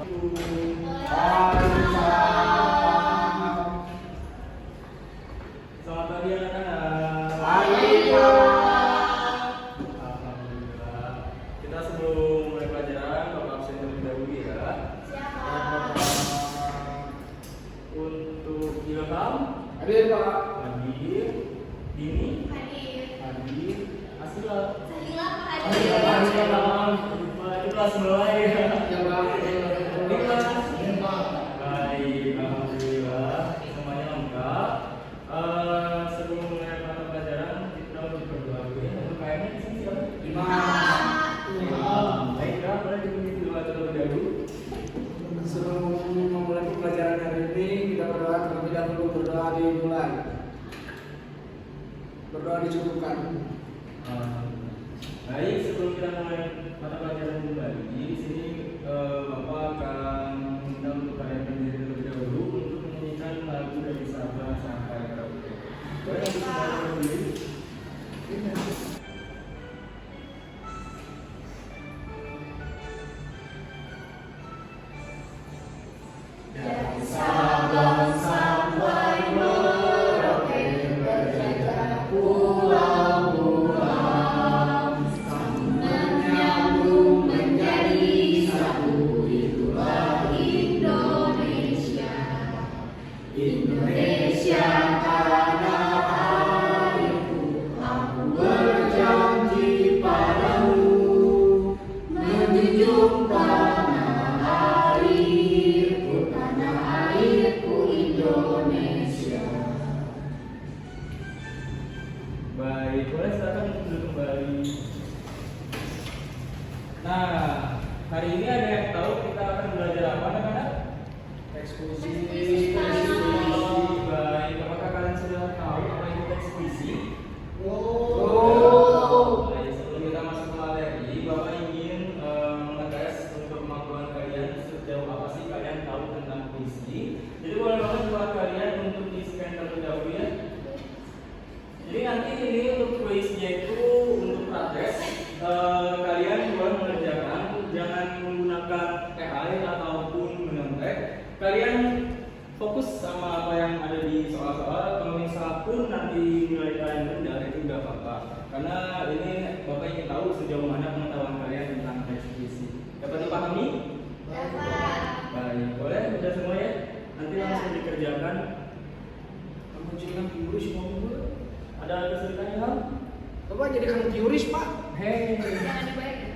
Waalaikumsalam. Selamat pagi anak-anak. Pagi, Pak. Alhamdulillah. Kita sebelum mulai pelajaran, Bapak absen terlebih dahulu ya. Untuk Ilham, Hadir, Pak. Hadir, Dini, Hadir. Asila. Sila Pak Hadir, Hadir. Pak. Itu kelas mulai ya. Ya, Pak. Ini kelas. Ya, Pak. Baik, alhamdulillah semuanya lengkap. Sebelum mulai mata pelajaran kita berdoa dulu ya. Untuk kayaknya di sini siapa? Imam. Baiklah, boleh dipimpin doa terlebih dahulu. Sebelum memulai pelajaran hari ini, kita berdoa terlebih dahulu. Berdoa dimulai. Berdoa dicukupkan. Baik, sebelum kita mulai mata pelajaran kembali, di sini Bapak akan minta untuk kalian berdiri terlebih dahulu untuk menyanyikan lagu dari Sabang sampai Merauke. Boleh untuk semuanya berdiri? Dari Sabang sampai Merauke berjajar pulau-pulau, kami menyambung menjadi satu, itulah Indonesia. Indonesia tanah airku, aku berjanji padamu, menjunjung tanah airku, tanah airku Indonesia. Baik, boleh silakan untuk duduk kembali. Nah, hari ini ada yang tahu kita akan belajar apa, anak-anak? Eksekusi. Baik, apakah kalian sudah tahu apa itu teks puisi? Oh. Baik, sebelum kita masuk ke materi, Bapak ingin mengetes untuk kemampuan kalian sejauh apa sih kalian tahu tentang puisi. Jadi boleh banget buat kalian untuk di-scan terlebih dahulu ya. Jadi nanti ini untuk kuisnya itu untuk praktek kalian boleh mengerjakan, jangan menggunakan AI ataupun menontek. Kalian fokus sama apa yang ada di soal-soal. Kalau misal pun nanti nilai kalian rendah itu nggak apa-apa. Karena ini Bapak ingin tahu sejauh mana pengetahuan kalian tentang teks puisi. Dapat dipahami? Dapat. Baik, boleh sudah semua ya. Nanti langsung dikerjakan. Kamu jangan tiuris mau gue. Ada kesulitan Hal? Coba jadi kamu tiuris, Pak. Hei. Jangan dibayar.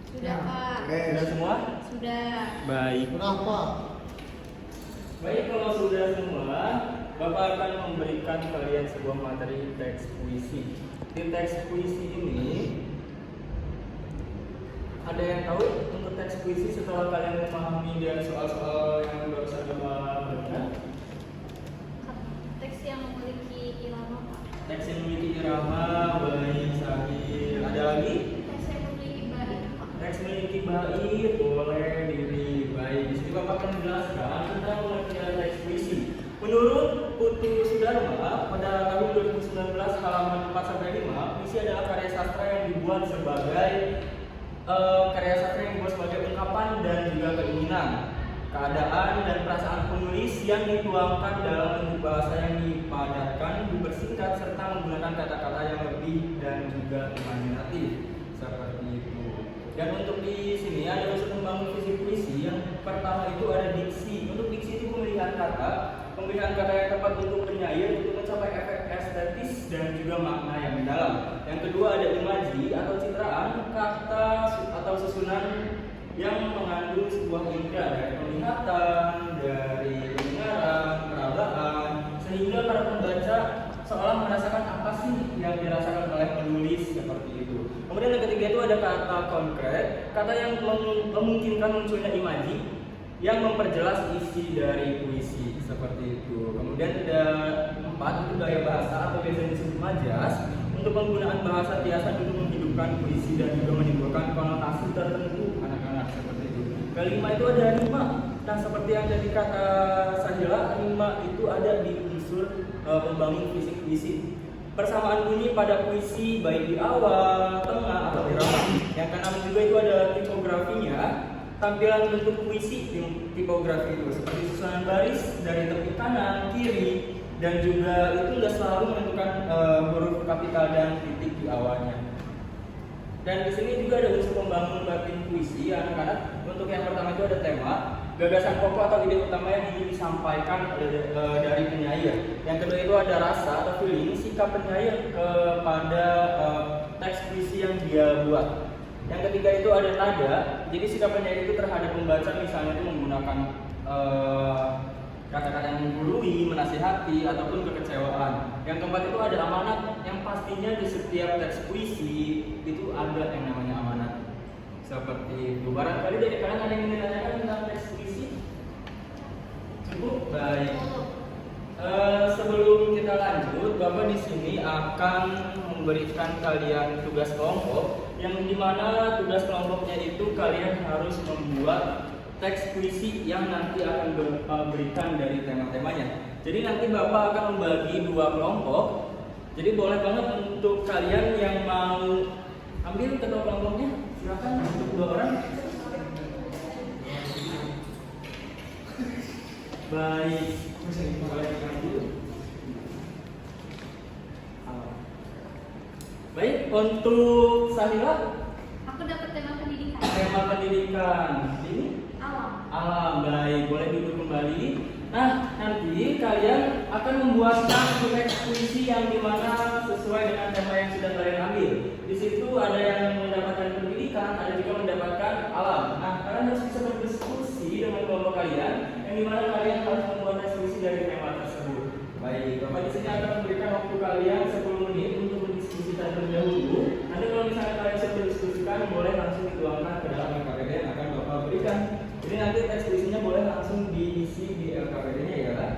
Sudah Pak. Sudah semua? Sudah. Baik. Kenapa? Baik, kalau sudah semua, Bapak akan memberikan kalian sebuah materi teks puisi. Di teks puisi ini, ada yang tahu untuk teks puisi setelah kalian memahami dari soal-soal yang barusan Bapak berikan? Teks yang memiliki irama Pak. Teks yang memiliki irama, baik, sahih. Ada lagi? Teks yang memiliki bait Pak. Teks memiliki bait, boleh diri. Baik, di sini Bapak akan menjelaskan tentang pengertian teks puisi. Menurut Putu Sudarma, pada tahun 2019 halaman 4-5, puisi adalah karya sastra yang dibuat sebagai ungkapan dan juga keinginan, keadaan dan perasaan penulis yang dituangkan dalam bentuk bahasa yang dipadatkan, dipersingkat serta menggunakan kata-kata yang lebih dan juga imajinatif seperti itu. Dan untuk di sini ada unsur membangun visi puisi. Yang pertama itu ada diksi. Untuk diksi itu pemilihan kata yang tepat untuk penyair untuk mencapai efek estetis dan juga makna yang mendalam. Yang kedua ada imaji atau citraan, kata atau susunan yang mengandung sebuah indera dari penglihatan, dari pendengaran, perabaan, sehingga para pembaca seolah merasakan apa sih yang dirasakan oleh penulis seperti itu. Kemudian yang ketiga itu ada kata konkret, kata yang memungkinkan munculnya imaji yang memperjelas isi dari puisi seperti itu. Kemudian ada 4 itu gaya bahasa atau biasanya disebut majas, untuk penggunaan bahasa biasa untuk menghidupkan puisi dan juga menimbulkan konotasi tertentu anak-anak seperti itu. Kelima itu ada rima. Nah, seperti yang tadi kata Sahila, rima itu ada di unsur pembangun fisik puisi. persamaan bunyi pada puisi baik di awal, tengah, atau di akhir. Yang keenam juga itu ada tipografinya. Tampilan bentuk puisi di tipografi itu seperti susunan baris dari tepi kanan, kiri, dan juga itu sudah selalu menentukan huruf kapital dan titik di awalnya. Dan di sini juga ada unsur pembangun batin puisi anak-anak. Untuk yang pertama itu ada tema, gagasan pokok atau ide utama yang ingin disampaikan dari penyair. Yang kedua itu ada rasa atau feeling, sikap penyair kepada teks puisi yang dia buat. Yang ketiga itu ada nada, jadi sikap penyair itu terhadap pembaca, misalnya itu menggunakan kata-kata yang menggurui, menasihati, ataupun kekecewaan. Yang keempat itu ada amanat, yang pastinya di setiap teks puisi itu ada yang namanya amanat. Seperti itu. Barangkali dari kalian ada yang ingin ditanyakan tentang teks puisi? Cukup? Baik. Sebelum kita lanjut, Bapak di sini akan memberikan kalian tugas kelompok, yang dimana tugas kelompoknya itu kalian harus membuat teks puisi yang nanti akan berikan dari tema-temanya. Jadi nanti Bapak akan membagi 2 kelompok. Jadi boleh banget untuk kalian yang mau ambil ketua kelompoknya, silakan untuk 2 orang. Baik, boleh diambil. Baik, untuk Sahila, Aku dapat tema pendidikan. tema pendidikan ini alam. Baik, boleh duduk kembali. Nah, nanti kalian akan membuatkan teks puisi yang dimana sesuai dengan tema yang sudah kalian ambil. Di situ ada yang mendapatkan pendidikan, ada juga mendapatkan alam. Nah, kalian harus bisa berdiskusi dengan kelompok kalian, yang dimana kalian harus membuat teks puisi dari tema tersebut. Baik, Bapak di sini akan memberikan waktu kalian 10 menit untuk berdiskusikan terlebih dahulu. Nanti kalau misalnya kalian sudah berdiskusikan, boleh langsung dituangkan ke dalam LKPD yang akan Bapak berikan. Jadi nanti teks puisinya boleh langsung diisi di LKPD-nya ya kan?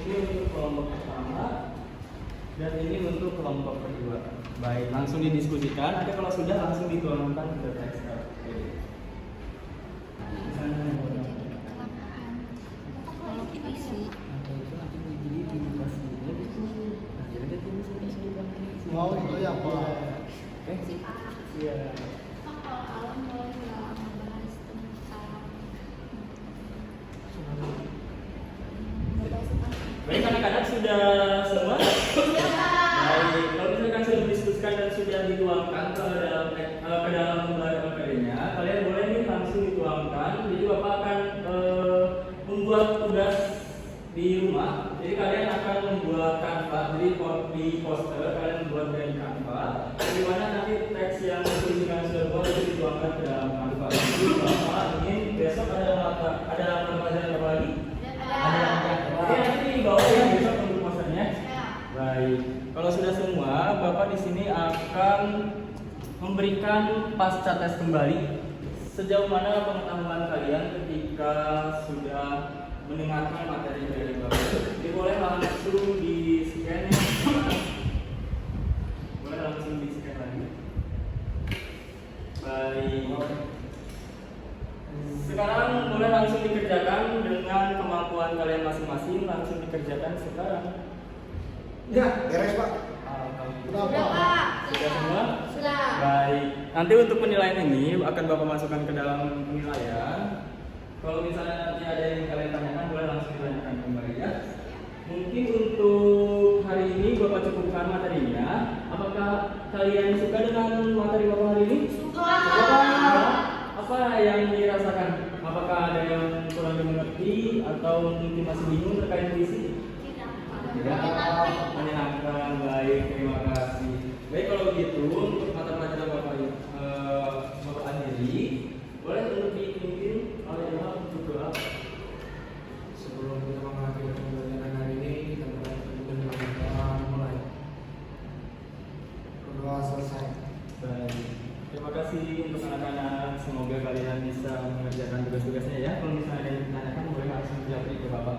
Ini untuk kelompok pertama dan ini untuk kelompok kedua. Baik, langsung didiskusikan. Nanti kalau sudah langsung dituangkan ke teks LKPD. Mau itu ya apa? Iya. Kalau alam boleh nggak membahas tentang Baik, anak-anak sudah semua? Baik, kalau misalkan sudah didiskusikan dan sudah dituangkan ke dalam lembar LKPD-nya, kalian boleh nih langsung dituangkan. Jadi Bapak akan membuat tugas di rumah. Jadi kalian akan membuat kanva, jadi di poster kalian membuat dari kanva, di mana nanti teks yang kalian sudah buat itu dituangkan ke dalam kanva. Jadi Bapak ingin besok ada pelajaran apa lagi? Jadi nanti di bawah ya besok untuk posternya. Baik. Kalau sudah semua, Bapak di sini akan memberikan pasca tes kembali sejauh mana pengetahuan kalian ketika sudah mendengarkan materi dari Bapak. Jadi boleh langsung di scan ya. Boleh langsung di scan lagi. Baik. Sekarang boleh langsung dikerjakan dengan kemampuan kalian masing-masing, langsung dikerjakan sekarang. Ya, beres Pak. Sudah Pak. Sudah semua? Sudah. Baik. Nanti untuk penilaian ini akan Bapak masukkan ke dalam penilaian. Kalau misalnya nanti ada yang kalian tanyakan, boleh langsung ditanyakan kembali ya. Mungkin untuk hari ini Bapak cukupkan materinya. Apakah kalian suka dengan materi Bapak hari ini? Suka. Apa yang dirasakan? Apakah ada yang kurang dimengerti atau mungkin masih bingung terkait puisi? Tidak. Menyenangkan. Baik, terima kasih. Baik, kalau begitu untuk mata pelajaran Bapak akhiri, boleh untuk dipimpin oleh Bapak untuk doa. Sebelum kita mengakhiri pembelajaran hari ini, kita berdoa mulai. Berdoa selesai. Baik. Terima kasih untuk anak-anak. Semoga kalian bisa mengerjakan tugas-tugasnya ya. Kalau misalnya ada yang ditanyakan, boleh langsung japri ke Bapak.